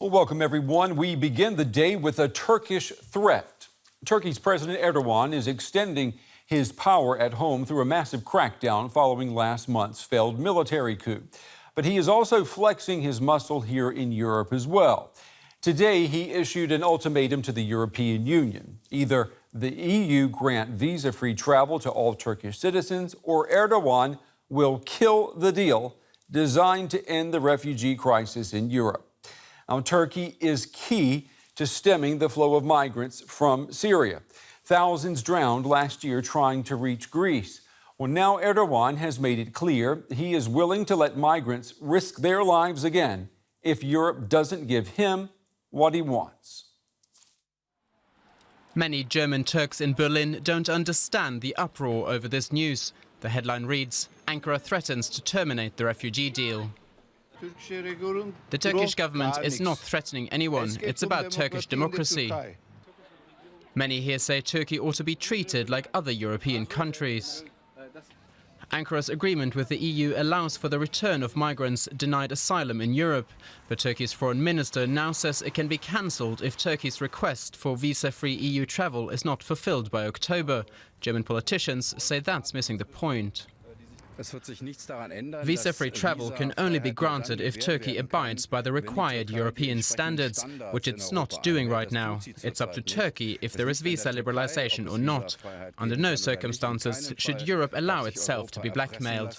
Well, welcome, everyone. We begin the day with a Turkish threat. Turkey's President Erdogan is extending his power at home through a massive crackdown following last month's failed military coup. But he is also flexing his muscle here in Europe as well. Today, he issued an ultimatum to the European Union. Either the EU grant visa-free travel to all Turkish citizens, or Erdogan will kill the deal designed to end the refugee crisis in Europe. Now, Turkey is key to stemming the flow of migrants from Syria. Thousands drowned last year trying to reach Greece. Well, now Erdogan has made it clear he is willing to let migrants risk their lives again if Europe doesn't give him what he wants. Many German Turks in Berlin don't understand the uproar over this news. The headline reads, "Ankara threatens to terminate the refugee deal." The Turkish government is not threatening anyone. It's about Turkish democracy. Many here say Turkey ought to be treated like other European countries. Ankara's agreement with the EU allows for the return of migrants denied asylum in Europe. But Turkey's foreign minister now says it can be cancelled if Turkey's request for visa-free EU travel is not fulfilled by October. German politicians say that's missing the point. Visa-free travel can only be granted if Turkey abides by the required European standards, which it's not doing right now. It's up to Turkey if there is visa liberalization or not. Under no circumstances should Europe allow itself to be blackmailed.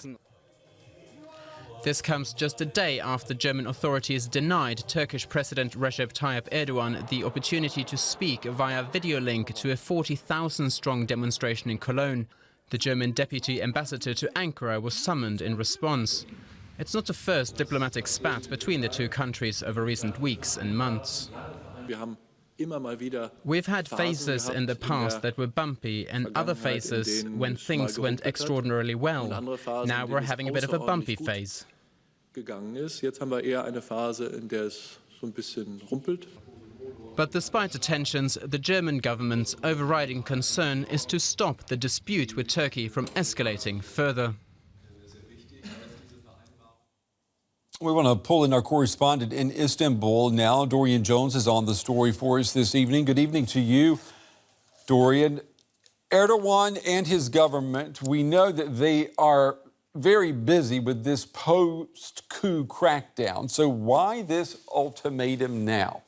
This comes just a day after German authorities denied Turkish President Recep Tayyip Erdogan the opportunity to speak via video link to a 40,000-strong demonstration in Cologne. The German deputy ambassador to Ankara was summoned in response. It's not the first diplomatic spat between the two countries over recent weeks and months. We've had phases in the past that were bumpy and other phases when things went extraordinarily well. Now we're having a bit of a bumpy phase. But despite the tensions, the German government's overriding concern is to stop the dispute with Turkey from escalating further. We want to pull in our correspondent in Istanbul now. Dorian Jones is on the story for us this evening. Good evening to you, Dorian. Erdogan and his government, we know that they are very busy with this post-coup crackdown. So why this ultimatum now?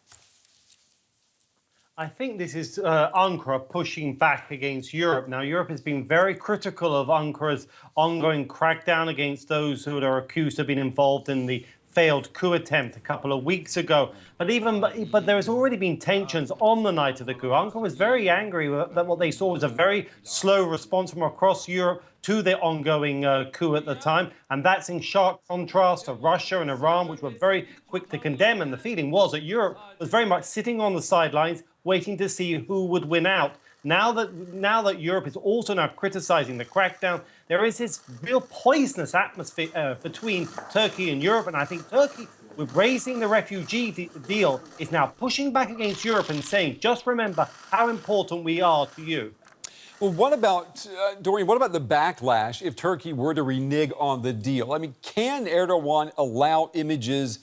I think this is Ankara pushing back against Europe. Now, Europe has been very critical of Ankara's ongoing crackdown against those who are accused of being involved in the failed coup attempt a couple of weeks ago. But there has already been tensions on the night of the coup. Ankara was very angry that what they saw was a very slow response from across Europe to the ongoing coup at the time. And that's in sharp contrast to Russia and Iran, which were very quick to condemn. And the feeling was that Europe was very much sitting on the sidelines, waiting to see who would win out. Now that Europe is also now criticizing the crackdown, there is this real poisonous atmosphere between Turkey and Europe. And I think Turkey, with raising the refugee deal, is now pushing back against Europe and saying, just remember how important we are to you. Well, what about, Dorian, what about the backlash if Turkey were to renege on the deal? I mean, can Erdogan allow images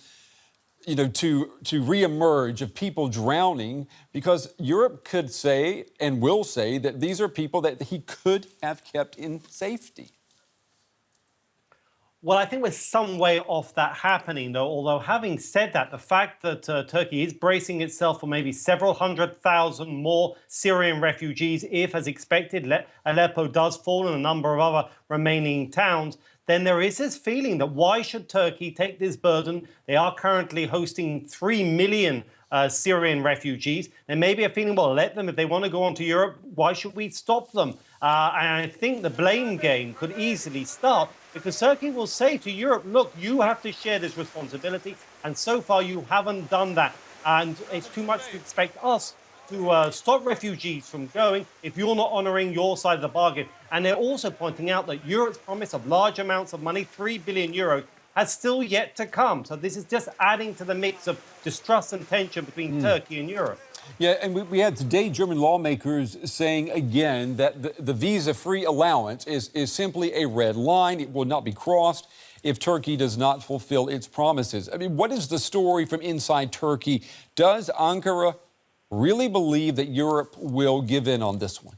to reemerge of people drowning? Because Europe could say and will say that these are people that he could have kept in safety. Well, I think we're some way off that happening, though. Although, having said that, the fact that Turkey is bracing itself for maybe several 100,000 more Syrian refugees, if, as expected, Aleppo does fall and a number of other remaining towns, then there is this feeling that why should Turkey take this burden? They are currently hosting 3 million Syrian refugees. There may be a feeling, well, let them. If they want to go on to Europe, why should we stop them? And I think the blame game could easily start because Turkey will say to Europe, look, you have to share this responsibility. And so far, you haven't done that. And it's too much to expect us to stop refugees from going if you're not honouring your side of the bargain. And they're also pointing out that Europe's promise of large amounts of money, 3 billion euros, has still yet to come. So this is just adding to the mix of distrust and tension between Turkey and Europe. Yeah, and we had today German lawmakers saying again that the visa-free allowance is simply a red line. It will not be crossed. if Turkey does not fulfill its promises. I mean, what is the story from inside Turkey? Does Ankara really believe that Europe will give in on this one?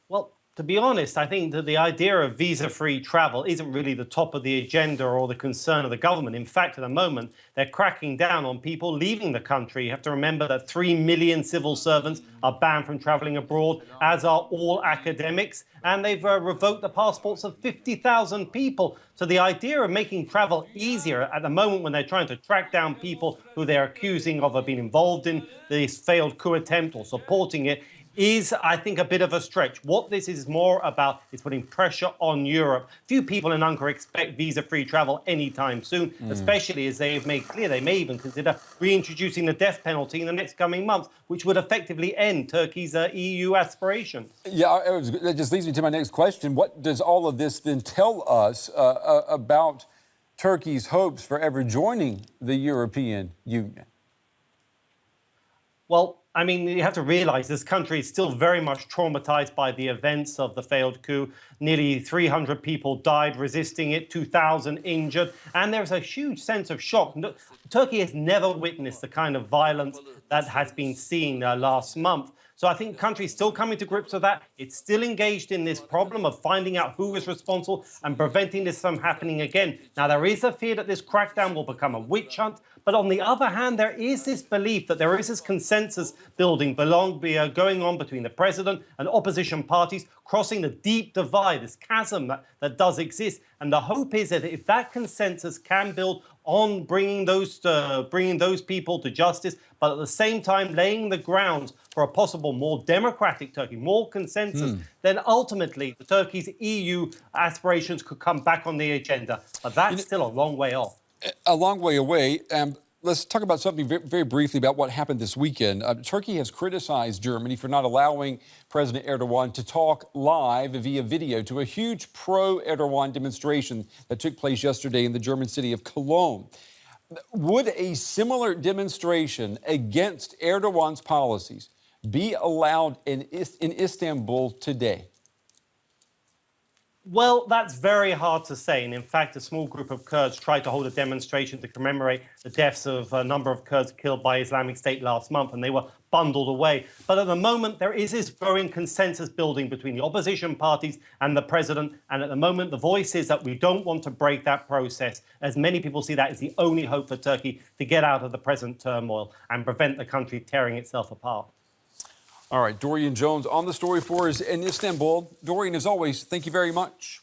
Well, to be honest, I think that the idea of visa-free travel isn't really the top of the agenda or the concern of the government. In fact, at the moment, they're cracking down on people leaving the country. You have to remember that 3 million civil servants are banned from traveling abroad, as are all academics, and they've revoked the passports of 50,000 people. So the idea of making travel easier at the moment when they're trying to track down people who they're accusing of being involved in this failed coup attempt or supporting it is, I think, a bit of a stretch. What this is more about is putting pressure on Europe. Few people in Ankara expect visa-free travel anytime soon, especially as they have made clear they may even consider reintroducing the death penalty in the next coming months, which would effectively end Turkey's EU aspirations. Yeah, that just leads me to my next question. What does all of this then tell us about Turkey's hopes for ever joining the European Union? Well, I mean, you have to realize this country is still very much traumatized by the events of the failed coup. Nearly 300 people died resisting it, 2,000 injured, and there's a huge sense of shock. Turkey has never witnessed the kind of violence that has been seen last month. So I think the country is still coming to grips with that. It's still engaged in this problem of finding out who is responsible and preventing this from happening again. Now, there is a fear that this crackdown will become a witch hunt. But on the other hand, there is this belief that there is this consensus building going on between the president and opposition parties, crossing the deep divide, this chasm that does exist. And the hope is that if that consensus can build on bringing those people to justice, but at the same time laying the grounds for a possible more democratic Turkey, more consensus, then ultimately the Turkey's EU aspirations could come back on the agenda. But that's still a long way off. A long way away. Let's talk about something very briefly about what happened this weekend. Turkey has criticized Germany for not allowing President Erdogan to talk live via video to a huge pro-Erdogan demonstration that took place yesterday in the German city of Cologne. Would a similar demonstration against Erdogan's policies be allowed in Istanbul today? Well, that's very hard to say. And in fact, a small group of Kurds tried to hold a demonstration to commemorate the deaths of a number of Kurds killed by Islamic State last month, and they were bundled away. But at the moment, there is this growing consensus building between the opposition parties and the president. And at the moment, the voice is that we don't want to break that process, as many people see that as the only hope for Turkey to get out of the present turmoil and prevent the country tearing itself apart. All right, Dorian Jones on the story for us in Istanbul. Dorian, as always, thank you very much.